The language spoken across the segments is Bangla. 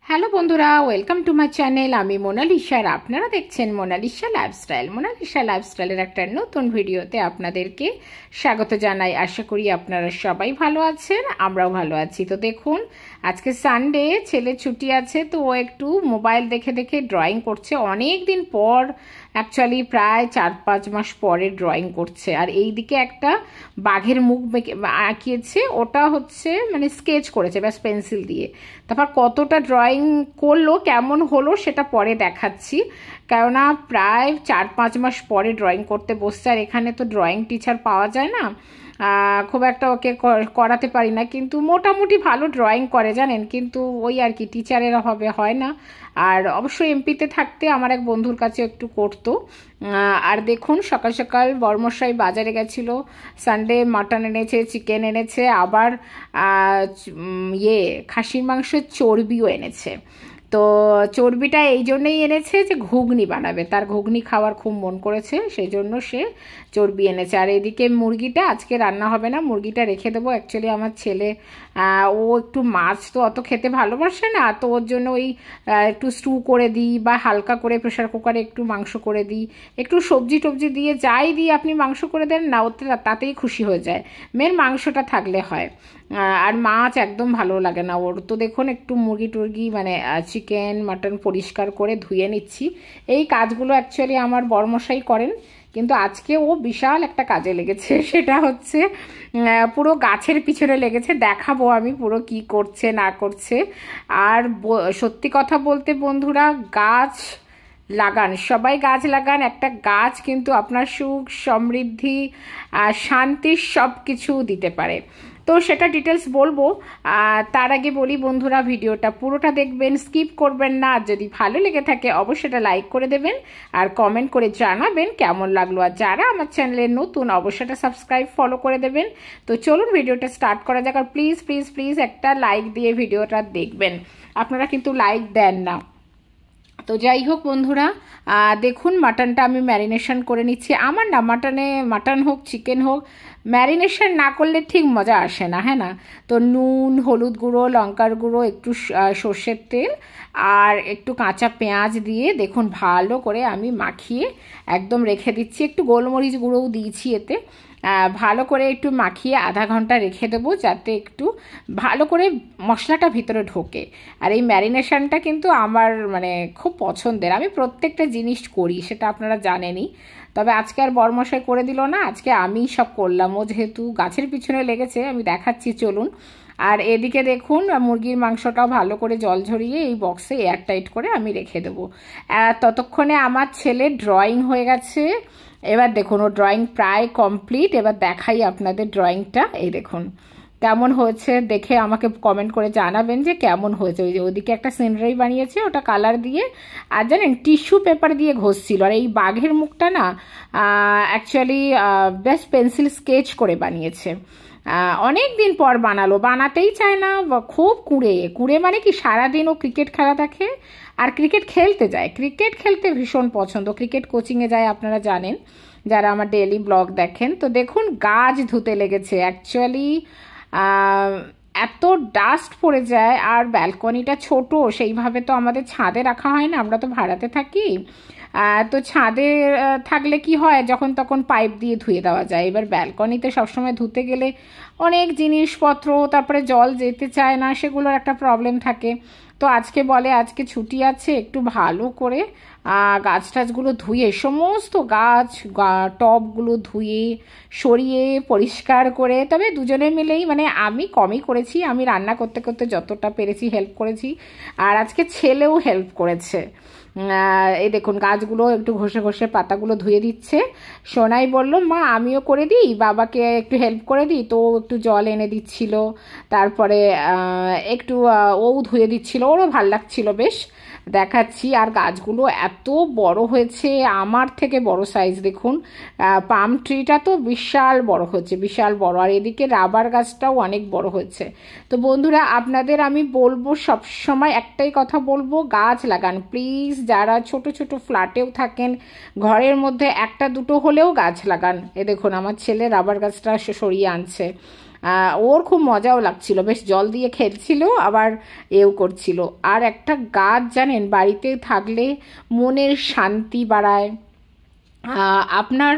হ্যালো বন্ধুরা, ওয়েলকাম টু মাই চ্যানেল। আমি মোনালিসা আর আপনারা দেখছেন মোনালিসা লাইফস্টাইল। মোনালিসা লাইফস্টাইলের একটা নতুন ভিডিওতে আপনাদেরকে স্বাগত জানাই। আশা করি আপনারা সবাই ভালো আছেন, আমরাও ভালো আছি। তো দেখুন, আজকে সানডে, ছেলে ছুটি আছে, তো ও একটু মোবাইল দেখে দেখে ড্রয়িং করছে। অনেক দিন পর, অ্যাকচুয়ালি প্রায় 4-5 মাস পরে ড্রয়িং করছে। আর এই দিকে একটা বাঘের মুখ আঁকিয়েছে, ওটা হচ্ছে মানে স্কেচ করেছে ব্যাস পেন্সিল দিয়ে। তারপর কতটা ড্রয়িং করলো, কেমন হলো সেটা পরে দেখাচ্ছি। কেননা প্রায় 4-5 মাস পরে ড্রয়িং করতে বসছে, আর এখানে তো ড্রয়িং টিচার পাওয়া যায় না, খুব একটা ওকে করাতে পারি না। কিন্তু মোটামুটি ভালো ড্রয়িং করে জানেন, কিন্তু ওই আর কি টিচারের অভাবে হয় না। আর অবশ্যই এমপিতে থাকতে আমার এক বন্ধুর কাছে একটু করতো। আর দেখুন, সকাল সকাল বর্মশাই বাজারে গেছিলো, সানডে মাটন এনেছে, চিকেন এনেছে, আবার খাসির মাংসের চর্বিও এনেছে। তো চর্বিটা এই জন্যই এনেছে যে ঘুগনি বানাবে, তার ঘুগনি খাওয়ার খুব মন করেছে, সেই জন্য সে চর্বি এনেছে। আর এদিকে মুরগিটা আজকে রান্না হবে না, মুরগিটা রেখে দেবো। অ্যাকচুয়ালি আমার ছেলে ও একটু মাছ তো অত খেতে ভালোবাসে না, তো ওর জন্য ওই একটু স্টু করে দিই বা হালকা করে প্রেশার কুকারে একটু মাংস করে দিই, একটু সবজি টবজি দিয়ে যাই দিয়ে আপনি মাংস করে দেন না, ওতে তাতেই খুশি হয়ে যায়। মেন মাংসটা থাকলে হয়। আর মাছ একদম ভালো লাগে না ওর। তো দেখুন, একটু মুরগি টুরগি মানে চিকেন মাটন পরিষ্কার করে ধুয়ে নিচ্ছি। এই কাজগুলো অ্যাকচুয়ালি আমার বড়মশাই করেন, কিন্তু আজকে ও বিশাল একটা কাজে লেগেছে। সেটা হচ্ছে পুরো গাছের পিছনে লেগেছে, দেখাবো আমি পুরো কি করছে না করছে। আর সত্যি কথা বলতে বন্ধুরা, গাছ লাগান, সবাই গাছ লাগান। একটা গাছ কিন্তু আপনার সুখ, সমৃদ্ধি, শান্তি সব কিছু দিতে পারে। তো সেটা ডিটেলস বলবো, তার আগে বলি বন্ধুরা, ভিডিওটা পুরোটা দেখবেন, স্কিপ করবেন না। আর যদি ভালো লেগে থাকে অবশ্যই এটা লাইক করে দেবেন আর কমেন্ট করে জানাবেন কেমন লাগলো। আর যারা আমার চ্যানেলে নতুন অবশ্যই এটা সাবস্ক্রাইব ফলো করে দেবেন। তো চলুন ভিডিওটা স্টার্ট করা যাক। আর প্লিজ প্লিজ প্লিজ একটা লাইক দিয়ে ভিডিওটা দেখবেন, আপনারা কিন্তু লাইক দেন না। তো যাই হোক বন্ধুরা, দেখুন মাটনটা আমি ম্যারিনেশন করে নিচ্ছি। আমার না মাটন হোক চিকেন হোক, ম্যারিনেশন না করলে ঠিক মজা আসে না, হ্যাঁ না? তো নুন, হলুদ গুঁড়ো, লঙ্কার গুঁড়ো, একটু সর্ষের তেল আর একটু কাঁচা পেঁয়াজ দিয়ে দেখুন ভালো করে আমি মাখিয়ে একদম রেখে দিচ্ছি। একটু গোলমরিচ গুঁড়োও দিয়েছি এতে। ভালো করে একটু মাখিয়ে আধা ঘন্টা রেখে দেবো, যাতে একটু ভালো করে মশলাটা ভিতরে ঢোকে। আর এই ম্যারিনেশনটা কিন্তু আমার মানে খুব পছন্দের, আমি প্রত্যেকটা জিনিস করি, সেটা আপনারা জানেনই। তবে আজকে আর বড়মশাই করে দিল না, আজকে আমি সব করলাম। ও যেহেতু গাছের পিছনে লেগেছে, আমি দেখাচ্ছি চলুন। আর এদিকে দেখুন, মুরগির মাংসটাও ভালো করে জল ঝরিয়ে এই বক্সে এয়ারটাইট করে আমি রেখে দেবো। ততক্ষণে আমার ছেলে ড্রয়িং হয়ে গেছে। এবার দেখুন, ও ড্রয়িং প্রায় কমপ্লিট। এবার দেখাই আপনাদের ড্রয়িংটা। এই দেখুন কেমন হয়েছে, দেখে আমাকে কমেন্ট করে জানাবেন যে কেমন হয়েছে। ওই যে ওদিকে একটা সিনারি বানিয়েছে, ওটা কালার দিয়ে, আর জানেন টিস্যু পেপার দিয়ে ঘষছিল। আর এই বাঘের মুখটা না অ্যাকচুয়ালি বেশ পেন্সিল স্কেচ করে বানিয়েছে। অনেক দিন পর বানালো, বানাতেই চায় না, খুব কুঁড়ে মানে কি সারাদিন ও ক্রিকেট খেলা দেখে আর ক্রিকেট খেলতে যায়। ক্রিকেট খেলতে ভীষণ পছন্দ, ক্রিকেট কোচিংয়ে যায়, আপনারা জানেন যারা আমার ডেইলি ব্লগ দেখেন। তো দেখুন গাছ ধুতে লেগেছে। অ্যাকচুয়ালি এত ডাস্ট পড়ে যায়, আর ব্যালকনিটা ছোট, সেইভাবে তো আমাদের ছাদে রাখা হয় না, আমরা তো ভাড়াতে থাকি। তো ছাদে থাকলে কি হয়, যখন তখন পাইপ দিয়ে ধুয়ে দেওয়া যায়। এবার ব্যালকনিতে সবসময় ধুতে গেলে অনেক জিনিসপত্র, তারপরে জল যেতে চায় না, সেগুলোর একটা প্রবলেম থাকে। তো আজকে বলে আজকে ছুটি আছে, একটু ভালো করে গাছ টাছগুলো ধুয়ে, সমস্ত গাছ টবগুলো ধুয়ে সরিয়ে পরিষ্কার করে, তবে দুজনে মিলেই, মানে আমি কমই করেছি, আমি রান্না করতে করতে যতটা পেরেছি হেল্প করেছি, আর আজকে ছেলেও হেল্প করেছে। এই দেখুন গাছগুলো একটু ঘষে ঘষে পাতাগুলো ধুয়ে দিচ্ছে। সোনাই বলল মা আমিও করে দিই, বাবাকে একটু হেল্প করে দিই, তো একটু জল এনে দিচ্ছিল, তারপরে একটু ও ধুয়ে দিচ্ছিল, ওরও ভাল লাগছিল বেশ। দেখাচ্ছি। আর গাছগুলো এত বড় হয়েছে, আমার থেকে বড় সাইজ। দেখুন পাম ট্রিটা তো বিশাল বড় হচ্ছে, বিশাল বড়। আর এদিকে রাবার গাছটাও অনেক বড় হচ্ছে। তো বন্ধুরা, আপনাদের আমি বলবো, সব সময় একটাই কথা বলবো, গাছ লাগান প্লিজ। যারা ছোট ছোট ফ্ল্যাটেও থাকেন, ঘরের মধ্যে একটা দুটো হলেও গাছ লাগান। এ দেখুন আমার ছেলে রাবার গাছটা সরিয়ে আনছে। ওর খুব মজাও লাগছিল, বেশ জল দিয়ে খেলছিল আবার এও করছিল। আর একটা গাছ জানেন বাড়িতে থাকলে মনের শান্তি বাড়ায়, আপনার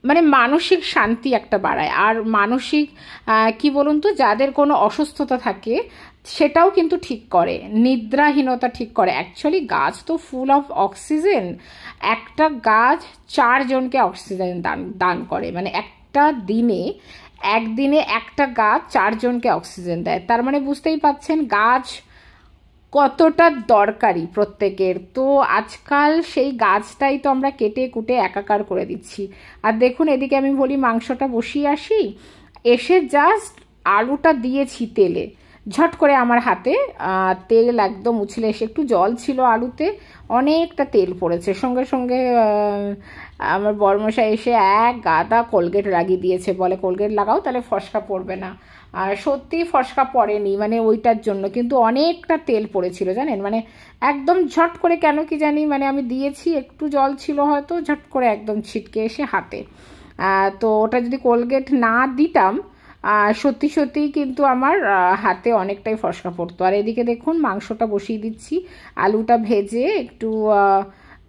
মানে মানসিক শান্তি একটা বাড়ায়। আর মানসিক কি বলুন তো, যাদের কোনো অসুস্থতা থাকে সেটাও কিন্তু ঠিক করে, নিদ্রাহীনতা ঠিক করে। অ্যাকচুয়ালি গাছ তো ফুল অফ অক্সিজেন। একটা গাছ 4 জনকে অক্সিজেন দান করে, মানে একদিনে একটা গাছ 4 জনকে অক্সিজেন দেয়। তার মানে বুঝতেই পাচ্ছেন গাছ কতটা দরকারি প্রত্যেকের। তো আজকাল সেই গাছটাই তো আমরা কেটে কুটে একাকার করে দিচ্ছি। আর দেখুন এদিকে আমি বলি মাংসটা বসিয়ে আসি, এসে জাস্ট আলুটা দিয়েছি তেলে, ঝট করে আমার হাতে তেল একদম উছলে এসে, একটু জল ছিল আলুতে, অনেকটা তেল পড়েছে। সঙ্গে সঙ্গে আমার বড়মশাই এসে এক গাদা কোলগেট লাগিয়ে দিয়েছে, বলে কোলগেট লাগাও তাহলে ফসকা পড়বে না। আর সত্যি ফসকা পড়েনি, মানে ওইটার জন্য কিন্তু অনেকটা তেল পড়েছিল জানেন, মানে একদম ঝট করে কেন কি জানি, মানে আমি দিয়েছি একটু জল ছিল হয়তো, ঝট করে একদম ছিটকে এসে হাতে। তো ওটা যদি কোলগেট না দিতাম সত্যি সত্যিই কিন্তু আমার হাতে অনেকটাই ফসকা পড়তো। আর এদিকে দেখুন মাংসটা বসিয়ে দিচ্ছি, আলুটা ভেজে একটু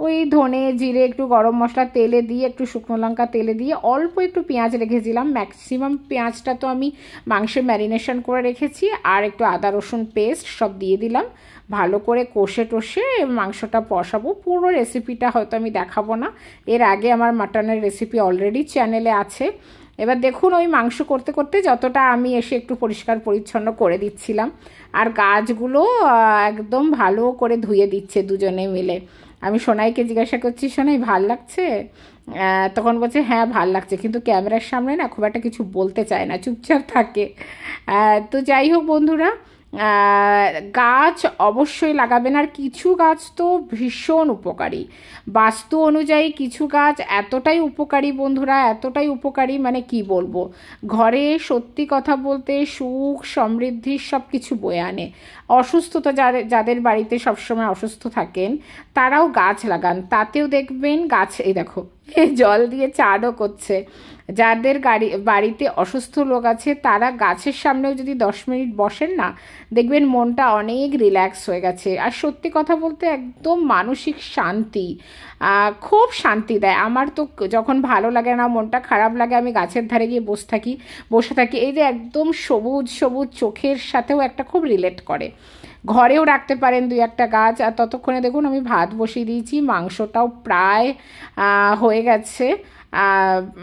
ওই ধনে জিরে একটু গরম মশলা তেলে দিয়ে একটু শুকনো লঙ্কা তেলে দিয়ে অল্প একটু পেঁয়াজ রেখেছিলাম, ম্যাক্সিমাম পেঁয়াজটা তো আমি মাংসে ম্যারিনেশন করে রেখেছি। আর একটু আদা রসুন পেস্ট সব দিয়ে দিলাম, ভালো করে কষে টষে মাংসটা কষাবো। পুরো রেসিপিটা হয়তো আমি দেখাবো না, এর আগে আমার মাটনের রেসিপি অলরেডি চ্যানেলে আছে। এবার দেখুন ওই মাংস করতে করতে যতটা আমি এসে একটু পরিষ্কার পরিচ্ছন্ন করে দিচ্ছিলাম, আর গাছগুলো একদম ভালো করে ধুয়ে দিচ্ছে দুজনে মিলে। আমি সোনাইকে জিজ্ঞাসা করছি, সোনাই ভাল লাগছে? তখন বলছে হ্যাঁ ভাল লাগছে, কিন্তু ক্যামেরার সামনে না খুব একটা কিছু বলতে চায় না, চুপচাপ থাকে। তো যাই হোক বন্ধুরা, গাছ অবশ্যই লাগাবেন। আর কিছু গাছ তো ভীষণ উপকারী, বাস্তু অনুযায়ী কিছু গাছ এতটাই উপকারী বন্ধুরা, এতটাই উপকারী মানে কি বলবো, ঘরে সত্যি কথা বলতে সুখ সমৃদ্ধি সব কিছু বয়ে আনে। অসুস্থতা যাদের বাড়িতে সবসময় অসুস্থ থাকেন তারাও গাছ লাগান, তাতেও দেখবেন গাছ, এই দেখো জল দিয়ে চানও করছে। যাদের বাড়িতে অসুস্থ লোক আছে তারা গাছের সামনেও যদি 10 মিনিট বসেন না, দেখবেন মনটা অনেক রিল্যাক্স হয়ে গেছে। আর সত্যি কথা বলতে একদম মানসিক শান্তি, খুব শান্তি দেয়। আমার তো যখন ভালো লাগে না, মনটা খারাপ লাগে, আমি গাছের ধারে গিয়ে বসে থাকি। এই যে একদম সবুজ সবুজ চোখের সাথেও একটা খুব রিলেট করে। ঘরেও রাখতে পারেন 2-1টা গাছ। আর ততক্ষণে দেখুন আমি ভাত বসিয়ে দিয়েছি, মাংসটাও প্রায় হয়ে গেছে,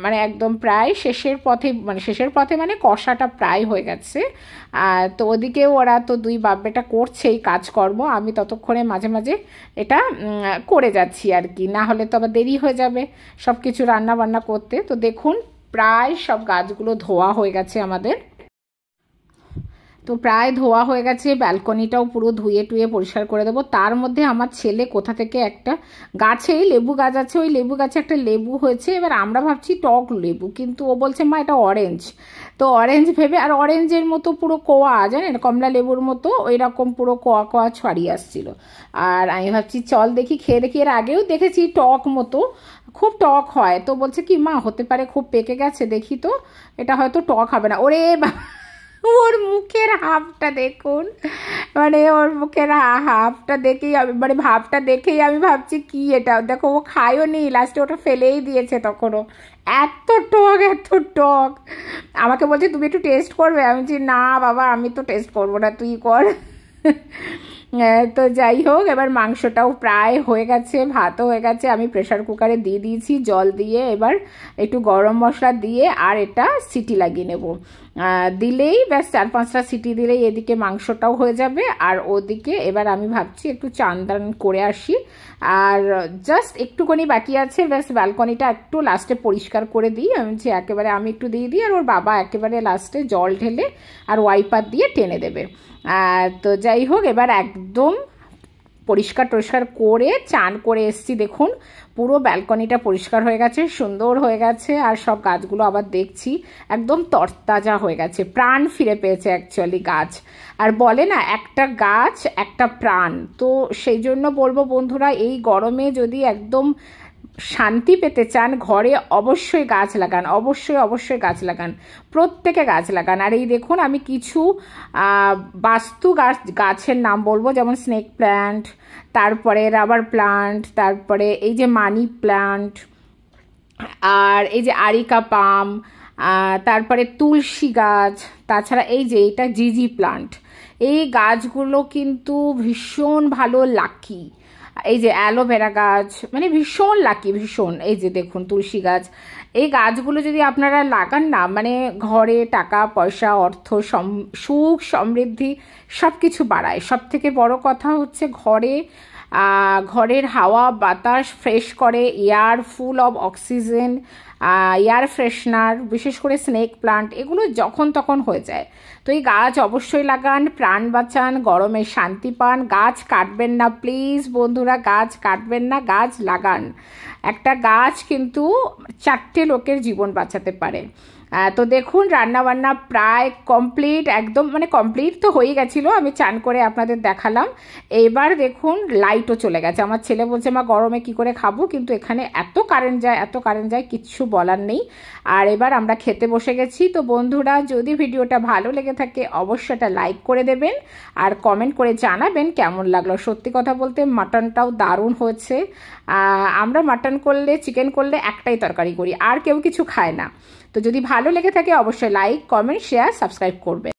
মানে একদম প্রায় শেষের পথে মানে কষাটা প্রায় হয়ে গেছে। তো ওদিকেও ওরা তো 2 বাপ বেটা করছেই কাজকর্ম, আমি ততক্ষণে মাঝে মাঝে এটা করে যাচ্ছি আর কি, না হলে তো আবার দেরি হয়ে যাবে সব কিছু রান্না বান্না করতে। তো দেখুন প্রায় সব গাছগুলো ধোয়া হয়ে গেছে আমাদের, তো প্রায় ধোয়া হয়ে গেছে। ব্যালকনিটাও পুরো ধুয়ে টুয়ে পরিষ্কার করে দেবো। তার মধ্যে আমার ছেলে কোথা থেকে একটা গাছেই লেবু গাছ আছে, ওই লেবু গাছে একটা লেবু হয়েছে। এবার আমরা ভাবছি টক লেবু, কিন্তু ও বলছে মা এটা অরেঞ্জ। তো অরেঞ্জ ভেবে, আর অরেঞ্জের মতো পুরো কোয়া জানেন, কমলা লেবুর মতো ওই রকম পুরো কোয়া কোয়া ছড়িয়ে আসছিল। আর আমি ভাবছি চল দেখি খেয়ে দেখি, এর আগেও দেখেছি টক মতো, খুব টক হয়। তো বলছে কি মা হতে পারে খুব পেকে গেছে, দেখি তো এটা হয়তো টক হবে না। ওরে ওর মুখের হাফটা দেখুন, মানে ওর মুখের হাফটা দেখেই মানে ভাবটা দেখেই আমি ভাবছি কি এটা, দেখো ও খায়ও নি, লাস্টে ওটা ফেলেই দিয়েছে। তখনও এত টক এত টক, আমাকে বলছে তুমি একটু টেস্ট করবে, আমি বলছি না বাবা আমি তো টেস্ট করবো না, তুই কর। তো যাই হোক, এবার মাংসটাও প্রায় হয়ে গেছে, ভাতও হয়ে গেছে, আমি প্রেশার কুকারে দিয়ে দিয়েছি জল দিয়ে। এবার একটু গরম মশলা দিয়ে আর এটা সিটি লাগিয়ে নেব, দিলেই ব্যাস 4-5টা সিটি দিলেই এদিকে মাংসটাও হয়ে যাবে। আর ওদিকে এবার আমি ভাবছি একটু চান দান করে আসি, আর জাস্ট একটুখানি বাকি আছে, ব্যাস ব্যালকনিটা একটু লাস্টে পরিষ্কার করে দিই। আমি একেবারে আমি একটু দিয়ে দিই, আর ওর বাবা একেবারে লাস্টে জল ঢেলে আর ওয়াইপার দিয়ে টেনে দেবে। তো যাই হোক, এবার একদম পরিষ্কার টরিষ্কার করে চান করে এসছি, দেখুন পুরো ব্যালকনিটা পরিষ্কার হয়ে গেছে, সুন্দর হয়ে গেছে। আর সব গাছগুলো আবার দেখছি একদম তরতাজা হয়ে গেছে, প্রাণ ফিরে পেয়েছে অ্যাকচুয়ালি গাছ। আর বলে না একটা গাছ একটা প্রাণ, তো সেই জন্য বলবো বন্ধুরা এই গরমে যদি একদম শান্তি পেতে চান ঘরে অবশ্যই গাছ লাগান, অবশ্যই গাছ লাগান, প্রত্যেকে গাছ লাগান। আর এই দেখুন আমি কিছু বাস্তু গাছের নাম বলবো, যেমন স্নেক প্ল্যান্ট, তারপরে রাবার প্লান্ট, তারপরে এই যে মানি প্ল্যান্ট, আর এই যে আরিকা পাম, তারপরে তুলসী গাছ, তাছাড়া এই যে এটা জিজি প্লান্ট। এই গাছগুলো কিন্তু ভীষণ ভালো লাকি। এই যে অ্যালোভেরা গাছ, মানে ভীষণ লাকি, ভীষণ। এই যে দেখুন তুলসী গাছ, এই গাছগুলো যদি আপনারা লাগান না, মানে ঘরে টাকা পয়সা, অর্থ, সুখ সমৃদ্ধি সব কিছু বাড়ায়। সব থেকে বড় কথা হচ্ছে ঘরের হাওয়া বাতাস ফ্রেশ করে, air full of oxygen, air freshener, বিশেষ করে স্নেক প্লান্ট, এগুলো যখন তখন হয়ে যায়। তো এই গাছ অবশ্যই লাগান, প্রাণ বাঁচান, গরমে শান্তি পান। গাছ কাটবেন না প্লিজ বন্ধুরা, গাছ কাটবেন না, গাছ লাগান। একটা গাছ কিন্তু 4টে লোকের জীবন বাঁচাতে পারে। তো দেখুন রান্নাবান্না প্রায় কমপ্লিট, একদম মানে কমপ্লিট তো হয়ে গেছিলো, আমি চান করে আপনাদের দেখালাম। এবার দেখুন লাইটও চলে গেছে। আমার ছেলে বলছে মা গরমে কি করে খাবো, কিন্তু এখানে এত কারেন্ট যায় কিচ্ছু বলার নেই। আর এবার আমরা খেতে বসে গেছি। তো বন্ধুরা যদি ভিডিওটা ভালো লেগে থাকে অবশ্যই একটা লাইক করে দেবেন আর কমেন্ট করে জানাবেন কেমন লাগলো। সত্যি কথা বলতে মাটনটাও দারুণ হয়েছে। আমরা মাটন করলে, চিকেন করলে একটাই তরকারি করি, আর কেউ কিছু খায় না। তো যদি ভালো লেগে থাকে অবশ্যই লাইক, কমেন্ট, শেয়ার, সাবস্ক্রাইব করবেন।